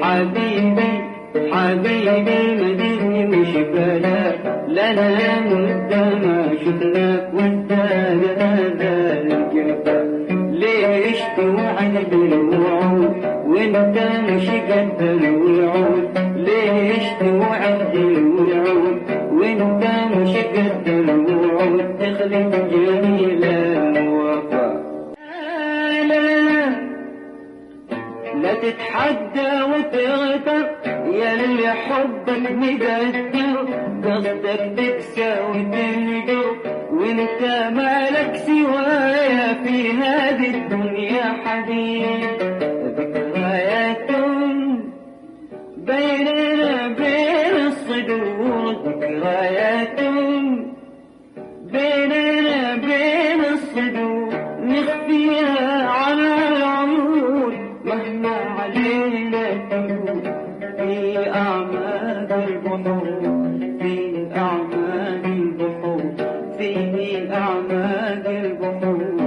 حبيبي حبيبي مديني مش بلاك، لنا مدة ما شفناك وانت هذا الجفا. ليش توعد بالوعود وانت مش قد الوعود؟ ليش توعد بالوعود وانت مش قد الوعود؟ تخلف جميل الوفا. لا تتحدى وتغتر ياللي حبك مقدر، قصدك تكسى وتنقر وانت مالك سوايا في هذه الدنيا حبيب. ذكريات بيننا بين الصدور، ذكريات بيننا بين الصدور نخفيها على العمود مهما علينا تموت في أعماق البحور، في أعماق البحور، في أعماق البحور.